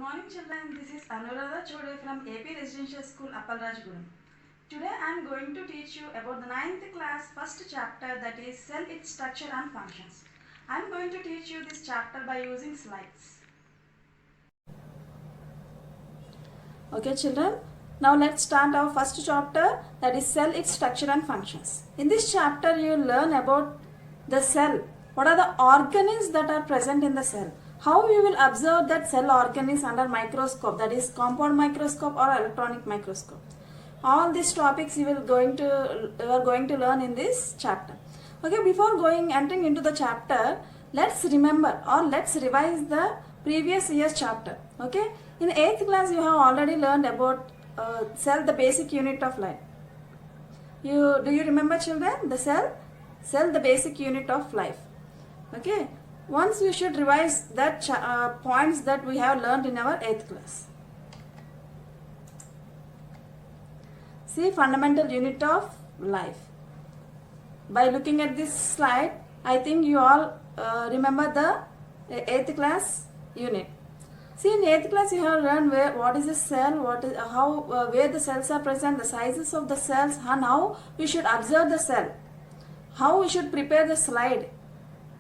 morning children, this is Anuradha Chode from AP Residential School, Appalrajgurem. Today I am going to teach you about the 9th class first chapter, that is cell, its structure and functions. I am going to teach you this chapter by using slides. Okay children, now let's start our first chapter, that is cell, its structure and functions. In this chapter you will learn about the cell. What are the organelles that are present in the cell? How you will observe that cell organelles under microscope, that is compound microscope or electronic microscope. All these topics you are going to learn in this chapter. Okay, before entering into the chapter, let's remember or let's revise the previous year's chapter. Okay, in 8th class you have already learned about cell, the basic unit of life. Do you remember children, the cell, the basic unit of life? Okay, once we should revise that points that we have learned in our 8th class. See, fundamental unit of life. By looking at this slide, I think you all remember the 8th class unit. See, in 8th class you have learned what is a cell, where the cells are present, the sizes of the cells, and how we should observe the cell, how we should prepare the slide,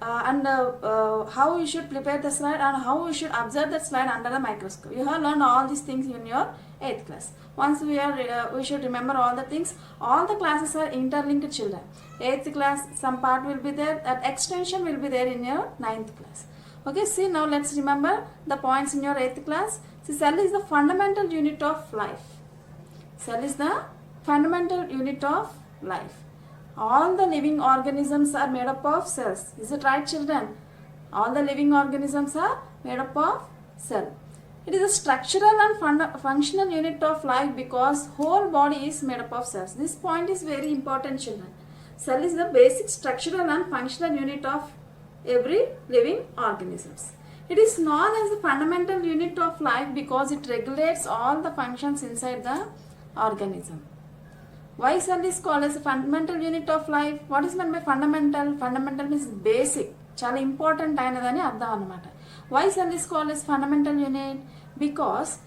and how we should prepare the slide and how we should observe that slide under the microscope. You have learned all these things in your 8th class. Once we should remember all the things. All the classes are interlinked children. 8th class, some part will be there, that extension will be there in your 9th class. Okay, see, now let's remember the points in your 8th class. See, cell is the fundamental unit of life. Cell is the fundamental unit of life. All the living organisms are made up of cells. Is it right children? All the living organisms are made up of cell. It is a structural and functional unit of life because whole body is made up of cells. This point is very important children. Cell is the basic structural and functional unit of every living organisms. It is known as the fundamental unit of life because it regulates all the functions inside the organism. Why cell is called as a fundamental unit of life? What is meant by fundamental? Fundamental means basic. Chala important ayinadani ardham annamata. Why cell is called as fundamental unit? Because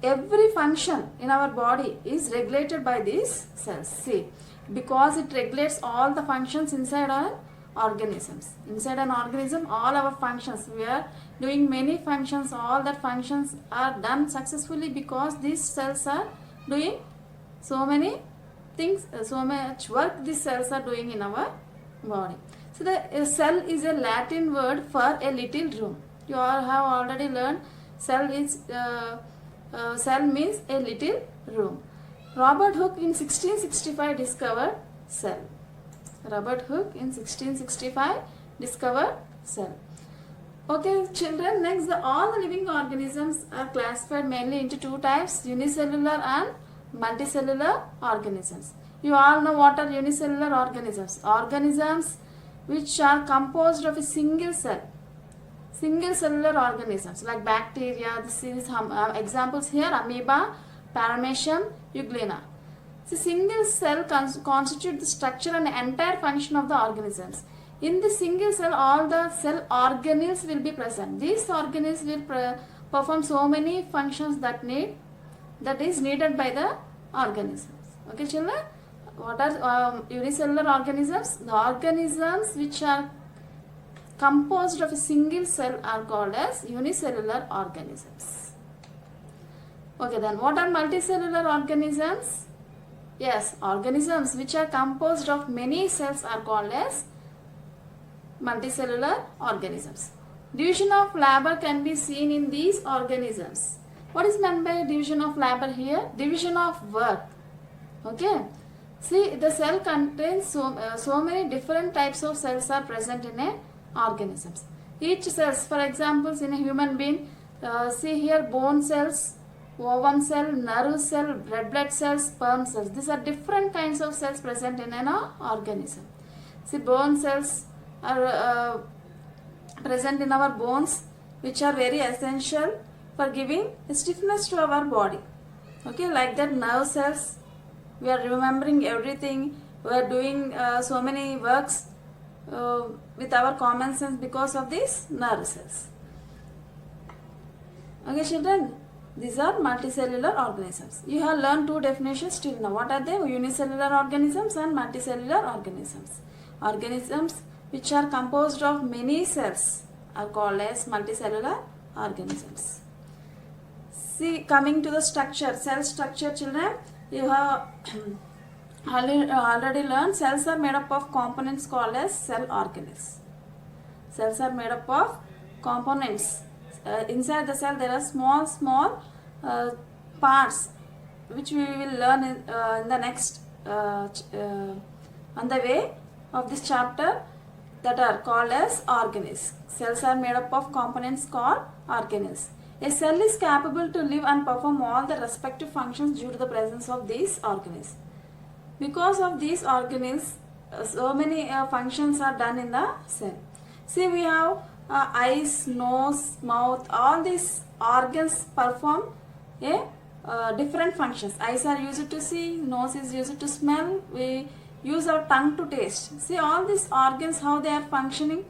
every function in our body is regulated by these cells. See, because it regulates all the functions inside our organisms. Inside an organism, all our functions, we are doing many functions, all that functions are done successfully because these cells are doing so many things, so much work these cells are doing in our body. So the cell is a Latin word for a little room. You all have already learned cell means a little room. Robert Hooke in 1665 discovered cell. Robert Hooke in 1665 discovered cell. Okay children, next all the living organisms are classified mainly into two types, unicellular and multicellular organisms. You all know what are unicellular organisms. Organisms which are composed of a single cell. Single cellular organisms like bacteria, this is examples here, amoeba, paramecium, euglena. So single cell constitute the structure and entire function of the organisms. In the single cell, all the cell organelles will be present. These organelles will perform so many functions that is needed by the organisms. Okay children, what are unicellular organisms? The organisms which are composed of a single cell are called as unicellular organisms. Okay, then what are multicellular organisms? Yes, organisms which are composed of many cells are called as multicellular organisms. Division of labor can be seen in these organisms. What is meant by division of labor here? Division of work. Okay. See, the cell contains so many different types of cells are present in a organisms. Each cells, for example, in a human being, see here bone cells, ovum cell, nerve cell, red blood cells, sperm cells. These are different kinds of cells present in an organism. See, bone cells are present in our bones, which are very essential for giving stiffness to our body. Okay, like that nerve cells, we are remembering everything, we are doing so many works with our common sense because of these nerve cells. Okay children, these are multicellular organisms. You have learned two definitions till now. What are they? Unicellular organisms and multicellular organisms. Organisms which are composed of many cells are called as multicellular organisms. See, coming to the structure, cell structure children, you have already learned cells are made up of components called as cell organelles. Cells are made up of components. Inside the cell there are small parts which we will learn in the next on the way of this chapter, that are called as organelles. Cells are made up of components called organelles. A cell is capable to live and perform all the respective functions due to the presence of these organelles. Because of these organelles, so many functions are done in the cell. See, we have eyes, nose, mouth, all these organs perform different functions. Eyes are used to see, nose is used to smell, we use our tongue to taste. See, all these organs, how they are functioning,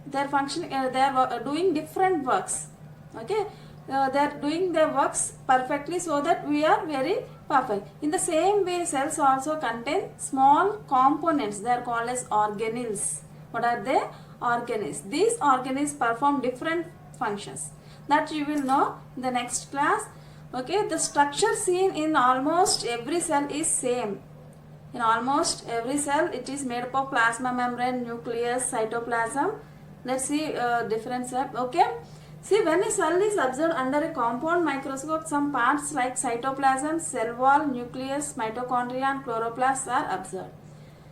they are doing different works. Okay, they are doing their works perfectly so that we are very perfect. In the same way, cells also contain small components. They are called as organelles. What are they? Organelles. These organelles perform different functions. That you will know in the next class. Okay, the structure seen in almost every cell is same. In almost every cell, it is made up of plasma membrane, nucleus, cytoplasm. Let's see different cell. Okay. See, when a cell is observed under a compound microscope, some parts like cytoplasm, cell wall, nucleus, mitochondria and chloroplasts are observed.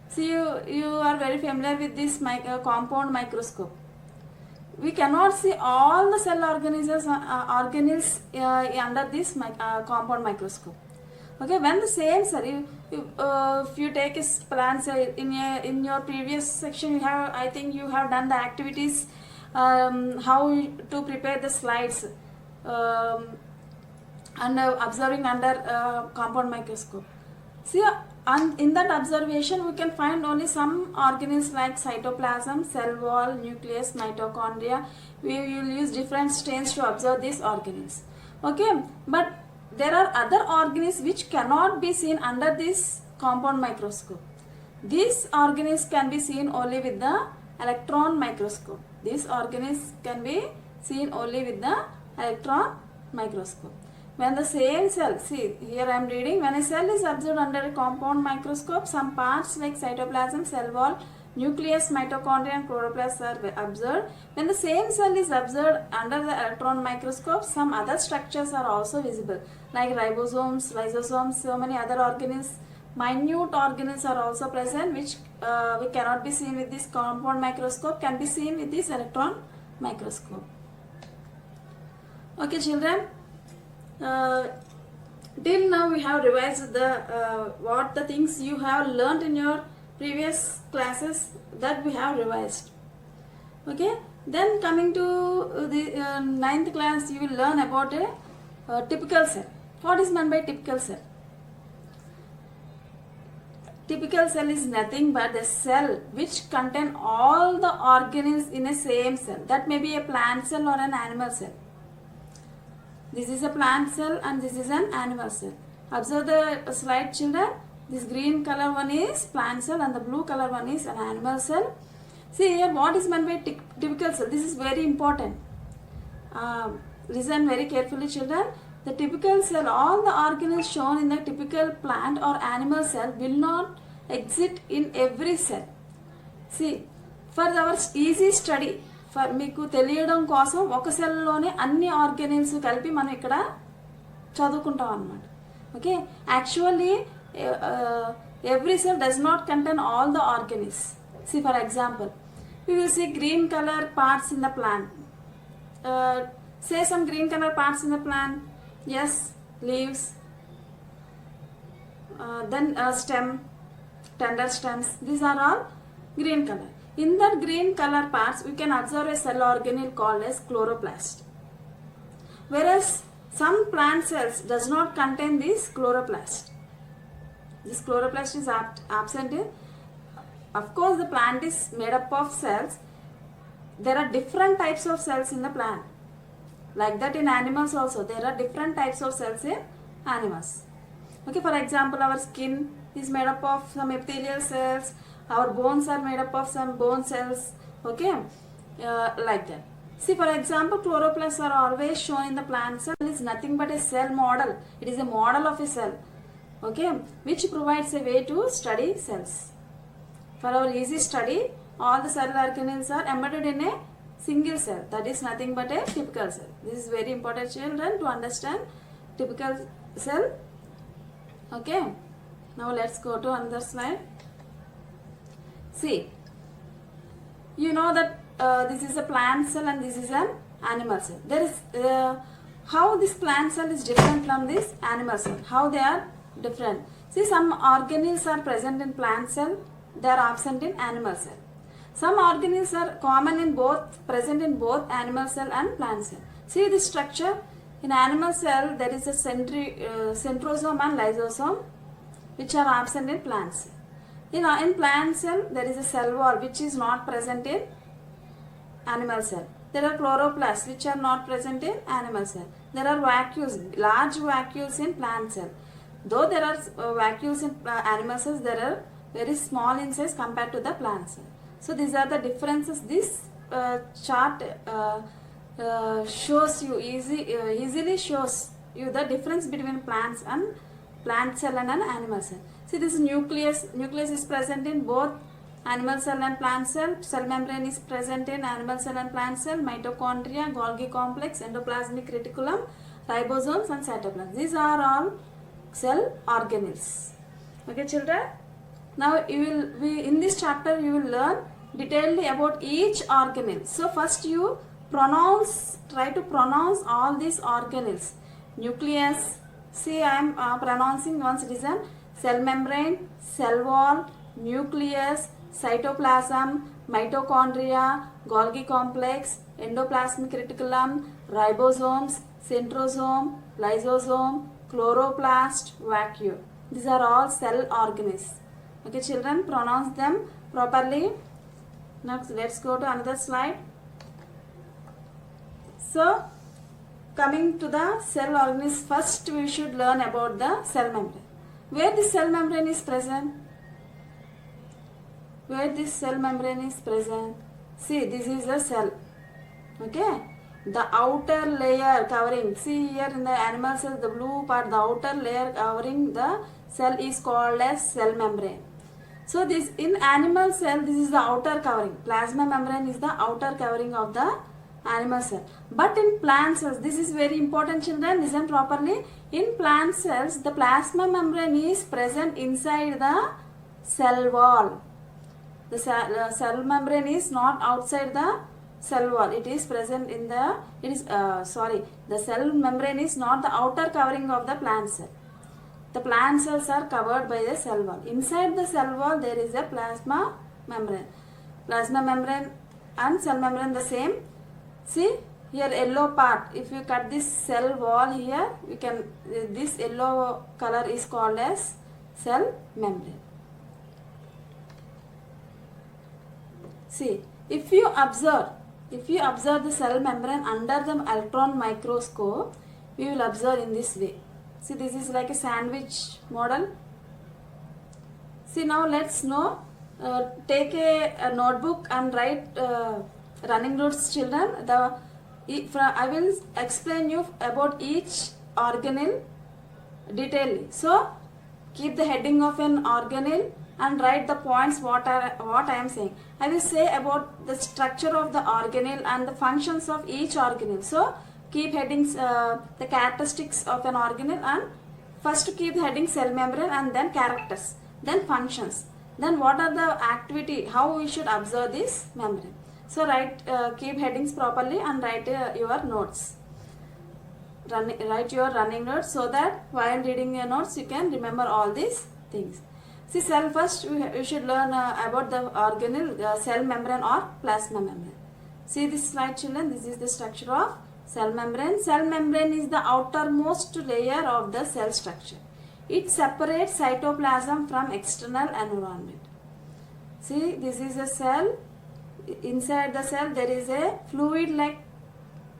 See, you are very familiar with this compound microscope. We cannot see all the cell organelles under this compound microscope. Okay, when the same cell, if you take a plant cell, in your previous section, you have, I think you have done the activities, how to prepare the slides and observing under compound microscope. See, and in that observation, we can find only some organelles like cytoplasm, cell wall, nucleus, mitochondria. We will use different stains to observe these organelles. Okay, but there are other organelles which cannot be seen under this compound microscope. These organelles can be seen only with the electron microscope. These organelles can be seen only with the electron microscope. When the same cell, see here I am reading, when a cell is observed under a compound microscope, some parts like cytoplasm, cell wall, nucleus, mitochondria and chloroplasts are observed. When the same cell is observed under the electron microscope, some other structures are also visible like ribosomes, lysosomes, so many other organelles. Minute organelles are also present which we cannot be seen with this compound microscope, can be seen with this electron microscope. Okay children, till now we have revised the what the things you have learned in your previous classes, that we have revised. Okay, then coming to the 9th class, you will learn about a typical cell. What is meant by typical cell? Typical cell is nothing but the cell which contain all the organelles in a same cell. That may be a plant cell or an animal cell. This is a plant cell and this is an animal cell. Observe the slide children. This green color one is plant cell and the blue color one is an animal cell. See here what is meant by typical cell. This is very important. Listen very carefully children. The typical cell, all the organelles shown in the typical plant or animal cell will not exist in every cell. See, for our easy study, for మీకు తెలియడం కోసం ఒక సెల్లోనే అన్ని organelles కలిపి మనం ఇక్కడ చదువుకుంటాం అన్నమాట. Okay, actually every cell does not contain all the organelles. See, for example, we will see green color parts in the plant. Say some green color parts in the plant. Yes, leaves, then stem, tender stems. These are all green color. In that green color parts, we can observe a cell organelle called as chloroplast. Whereas some plant cells does not contain this chloroplast. This chloroplast is absent. Of course, the plant is made up of cells. There are different types of cells in the plant. Like that in animals also, there are different types of cells in animals. Okay, for example, our skin is made up of some epithelial cells, our bones are made up of some bone cells. Okay, like that. See, for example, chloroplasts are always shown in the plant cell. It is nothing but a cell model. It is a model of a cell. Okay, which provides a way to study cells. For our easy study, all the cell organelles are embedded in a single cell. That is nothing but a typical cell. This is very important, children, to understand typical cell. Okay, now let's go to another slide. See, you know that this is a plant cell and this is an animal cell. There is how this plant cell is different from this animal cell. How they are different. See, some organelles are present in plant cell. They are absent in animal cell. Some organelles are common in both, present in both animal cell and plant cell. See this structure. In animal cell, there is a centrosome and lysosome, which are absent in plant cell. In plant cell, there is a cell wall, which is not present in animal cell. There are chloroplasts, which are not present in animal cell. There are vacuoles, large vacuoles in plant cell. Though there are vacuoles in animal cells, there are very small in size compared to the plant cell. So these are the differences. This chart shows you easily shows you the difference between plant cell and an animal cell. See, this nucleus is present in both animal cell and plant cell. Cell membrane is present in animal cell and plant cell. Mitochondria, Golgi complex, endoplasmic reticulum, ribosomes and cytoplasm. These are all cell organelles. Okay, children. Now in this chapter you will learn detailedly about each organelle. So first you try to pronounce all these organelles. Nucleus, see I am pronouncing once it is a cell membrane, cell wall, nucleus, cytoplasm, mitochondria, Golgi complex, endoplasmic reticulum, ribosomes, centrosome, lysosome, chloroplast, vacuole. These are all cell organelles. Okay, children, pronounce them properly. Now let's go to another slide. So, coming to the cell organelles, first we should learn about the cell membrane. Where this cell membrane is present? Where this cell membrane is present? See, this is a cell. Okay, the outer layer covering. See here in the animal cell, the blue part, the outer layer covering the cell is called as cell membrane. So this in animal cell, this is the outer covering. Plasma membrane is the outer covering of the animal cell. But in plant cells, this is very important, children, listen properly. In plant cells, the plasma membrane is present inside the cell wall. The cell membrane is not outside the cell wall. It is present in the, the cell membrane is not the outer covering of the plant cell. The plant cells are covered by the cell wall. Inside the cell wall, there is a plasma membrane. Plasma membrane and cell membrane the same. See here yellow part. If you cut this cell wall here, we can this yellow color is called as cell membrane. See, if you observe the cell membrane under the electron microscope, we will observe in this way. See, this is like a sandwich model. See, now let's know. Take a notebook and write running notes, children. I will explain you about each organelle detailedly. So, keep the heading of an organelle and write the points what I am saying. I will say about the structure of the organelle and the functions of each organelle. So, keep headings the characteristics of an organelle, and first keep the heading cell membrane and then characters, then functions, then what are the activity, how we should observe this membrane. So keep headings properly and write your notes. Write your running notes so that while reading your notes you can remember all these things. See, cell first you should learn about the organelle, cell membrane or plasma membrane. See this slide, children. This is the structure of cell membrane. Cell membrane is the outermost layer of the cell structure. It separates cytoplasm from external environment. See, this is a cell. Inside the cell there is a fluid like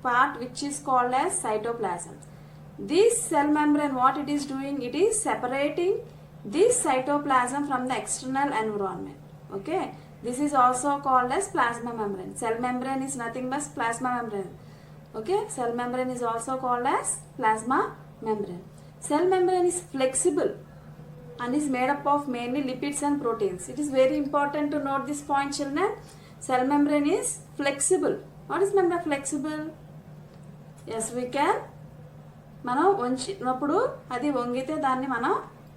part which is called as cytoplasm. This cell membrane, what it is doing, it is separating this cytoplasm from the external environment. Okay, this is also called as plasma membrane. Cell membrane is nothing but plasma membrane. Okay, cell membrane is also called as plasma membrane. Cell membrane is flexible and is made up of mainly lipids and proteins. It is very important to note this point, children. Cell membrane is flexible. What is membrane flexible? Yes, we can. మనం వంచినప్పుడు అది వంగితే దాన్ని మనం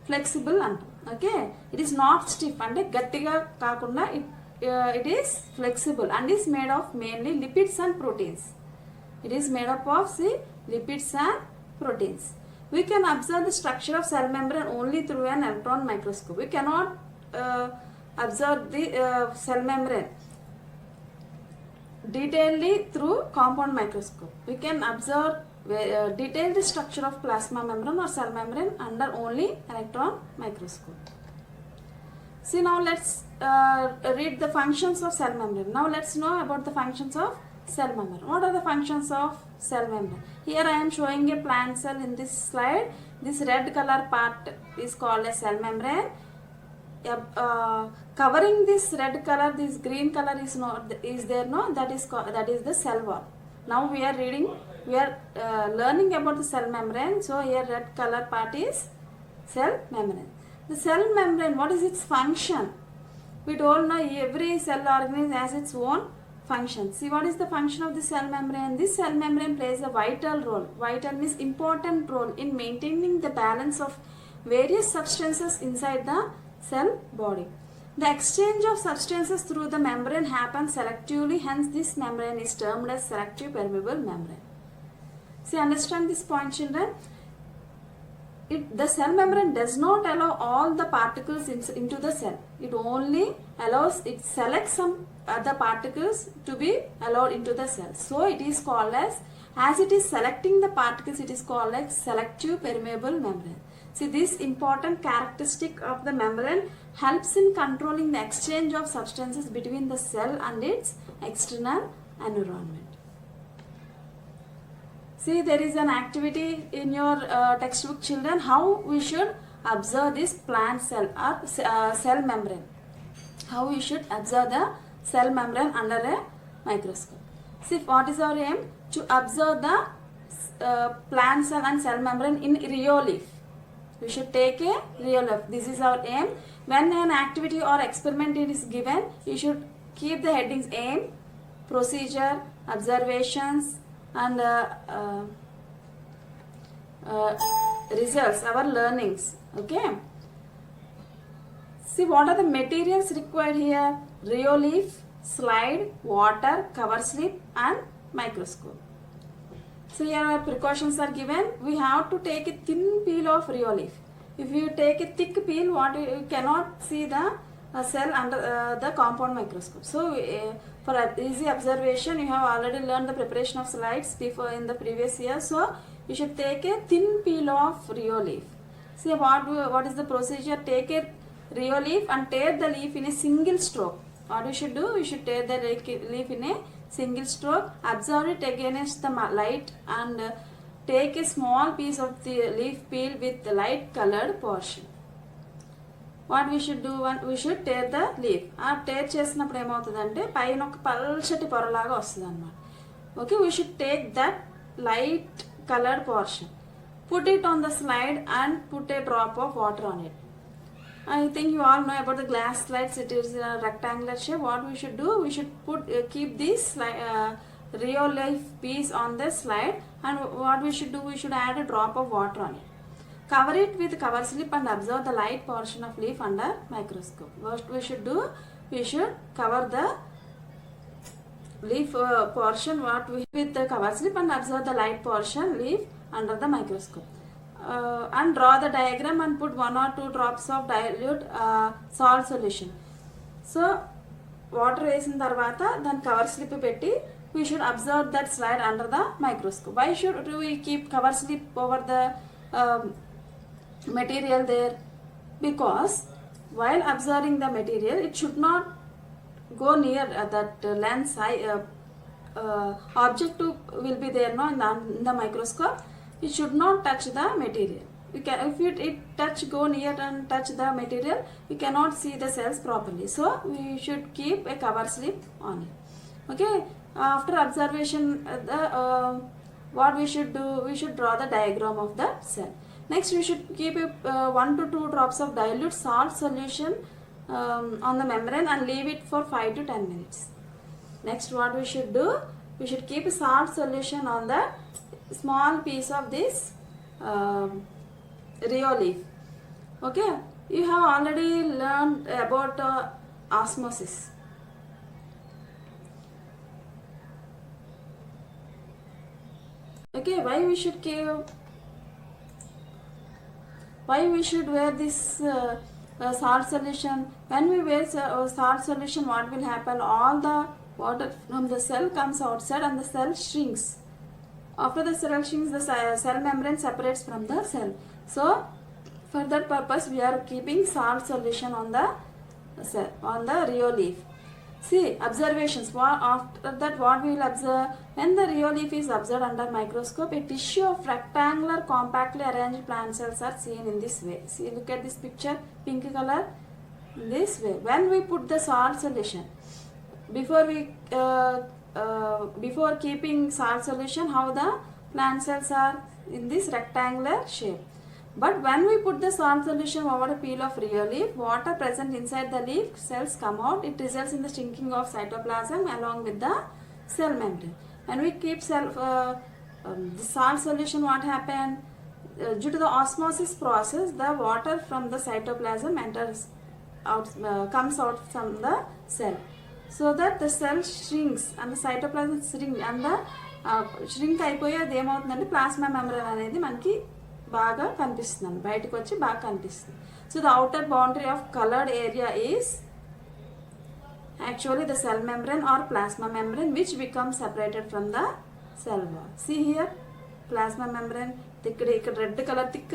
flexible అంటాం. Okay, it is not stiff, అంటే గట్టిగా కాకుండా it is flexible and is made of mainly lipids and proteins. It is made up of lipids and proteins. We can observe the structure of cell membrane only through an electron microscope. We cannot observe the cell membrane detailedly through compound microscope. We can observe detailed structure of plasma membrane or cell membrane under only electron microscope. See, now let's read the functions of cell membrane. Now let's know about the functions of cell membrane. What are the functions of cell membrane? Here I am showing a plant cell in this slide. This red color part is called a cell membrane. Covering this red color, this green color is there, no? That is the cell wall. Now we are learning about the cell membrane. So here red color part is cell membrane. The cell membrane, what is its function? We don't know. Every cell organism has its own function. See, what is the function of the cell membrane? This cell membrane plays a vital role. Vital means important role in maintaining the balance of various substances inside the cell body. The exchange of substances through the membrane happens selectively, hence this membrane is termed as selective permeable membrane. See, understand this point, children. The cell membrane does not allow all the particles into the cell. It only it selects some other particles to be allowed into the cell. So it is called as it is selecting the particles, it is called as selective permeable membrane. See, this important characteristic of the membrane helps in controlling the exchange of substances between the cell and its external environment. See, there is an activity in your textbook, children, how we should observe this plant cell or cell membrane. How we should observe the cell membrane under a microscope. See, what is our aim? To observe the plant cell and cell membrane in rheoloef. We should take a rheoloef. This is our aim. When an activity or experiment is given, you should keep the headings aim, procedure, observations, and results, our learnings. Okay. See, what are the materials required here? Rheoloef, slide, water, cover slip, and microscope. So here our precautions are given. We have to take a thin peel of rheoloef. If you take a thick peel, you cannot see the cell under the compound microscope. So for easy observation, you have already learned the preparation of slides before in the previous year. So you should take a thin peel of rheoloef. See, what is the procedure? Take a rheoloef and tear the leaf in a single stroke. What you should do? You should tear the leaf in a single stroke. Observe it against the light and take a small piece of the leaf peel with the light colored portion. What we should do? We should tear the leaf. Tear చేసినప్పుడు ఏమవుతుందంటే పైన ఒక పల్చటి పొరలాగా వస్తుంది అన్నమాట. Okay, we should take that light colored portion, put it on the slide and put a drop of water on it. I think you all know about the glass slides. It is a rectangular shape. What we should do? We should keep this rheoloef piece on the slide, and what we should do? We should add a drop of water on it. Cover it with cover slip and observe the light portion of leaf under microscope. What we should do? We should cover the leaf portion with the cover slip and observe the light portion leaf under the microscope. And draw the diagram and put 1 or 2 drops of dilute salt solution. So water వేసిన తర్వాత దాని cover slip పెట్టి we should observe that slide under the microscope. Why should we keep cover slip over the material there? Because while observing the material, it should not go near that lens object will be there no in the microscope. It should not touch the material. You can, if it go near and touch the material, you cannot see the cells properly. So we should keep a cover slip on it. Okay. After observation, what we should do, we should draw the diagram of the cell. Next, we should keep 1 to 2 drops of dilute salt solution on the membrane and leave it for 5 to 10 minutes. Next, what we should do, we should keep a salt solution on the small piece of this Rio leaf. Okay, you have already learned about osmosis. Okay, why we should wear this salt solution? When we wear salt solution, what will happen? All the water from the cell comes outside and the cell shrinks. After the cell shrinks, the cell membrane separates from the cell. So, for that purpose, we are keeping salt solution on the cell, on the Rio leaf. See, observations. After that, what we will observe? When the Rio leaf is observed under microscope, a tissue of rectangular, compactly arranged plant cells are seen in this way. See, look at this picture, pink color. In this way, when we put the salt solution, before keeping salt solution, how the plant cells are in this rectangular shape. But when we put the salt solution over a peel of Rio leaf, water present inside the leaf cells come out. It results in the shrinking of cytoplasm along with the cell membrane. When we keep the salt solution, what happened? Due to the osmosis process, the water from the cytoplasm comes out from the cell. So that the cell shrinks and the cytoplasm shrinks and the shrink అయిపోయేది ఏమవుతుందంటే plasma membrane అనేది మనకి బాగా కనిపిస్తుంది, బయటకు వచ్చి బాగా కనిపిస్తుంది. So the outer boundary of colored area is actually the cell membrane or plasma membrane, which becomes separated from the cell wall. See here, plasma membrane, thick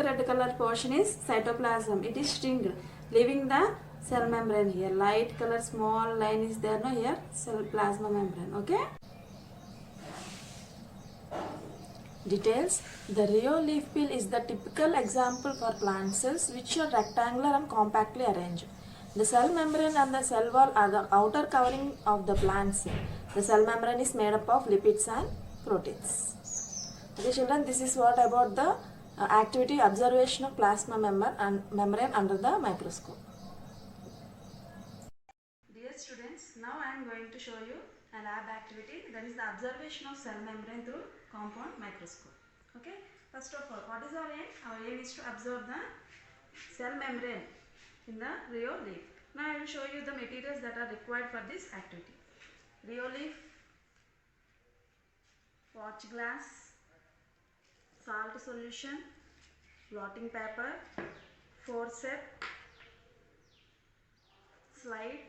red color portion is cytoplasm. It is shrinked, leaving the cell membrane here. Light color small line is there no here, cell plasma membrane. Okay. Details. The Rio leaf peel is the typical example for plant cells which are rectangular and compactly arranged. The cell membrane and the cell wall are the outer covering of the plant cell. The cell membrane is made up of lipids and proteins. Okay children, this is what about the activity observation of plasma membrane under the microscope. Dear students, now I am going to show you a lab activity, that is the observation of cell membrane through compound microscope. Okay, first of all, what is our aim? Our aim is to observe the cell membrane in the Rio leaf. Now I will show you the materials that are required for this activity. Rio leaf, watch glass, salt solution, blotting paper, forceps, slide,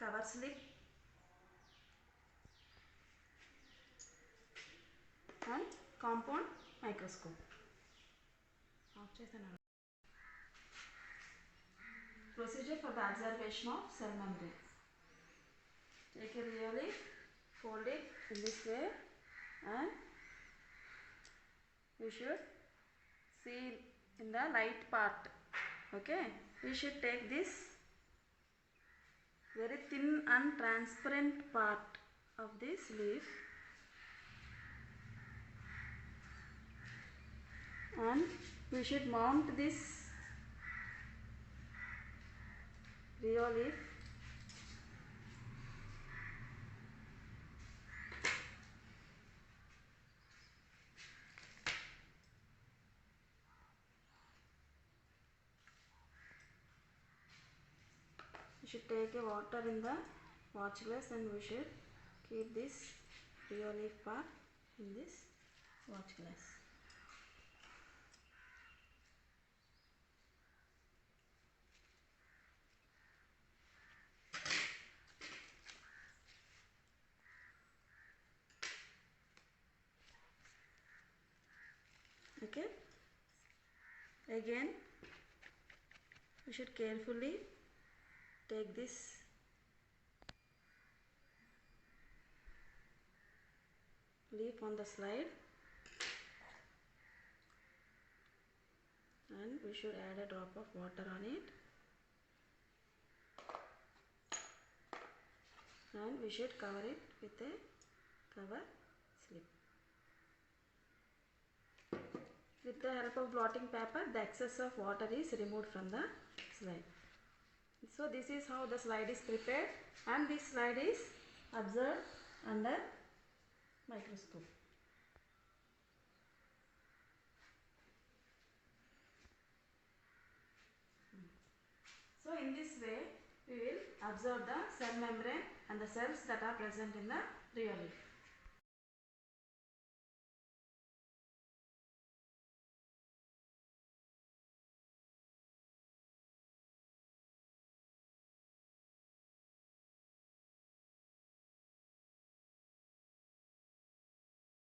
cover slip and compound microscope. Procedure for the observation of cell membrane. Take a Rio leaf, fold it in this way and you should see in the light part. Okay, we should take this very thin and transparent part of this leaf and we should mount this Rio leaf should take a water in the watch glass and we should keep this Rio leaf part in this watch glass. Okay, again we should carefully take this leaf on the slide, and we should add a drop of water on it, and we should cover it with a cover slip. With the help of blotting paper, the excess of water is removed from the slide. So this is how the slide is prepared, and this slide is observed under microscope. So in this way we will observe the cell membrane and the cells that are present in the rheolith.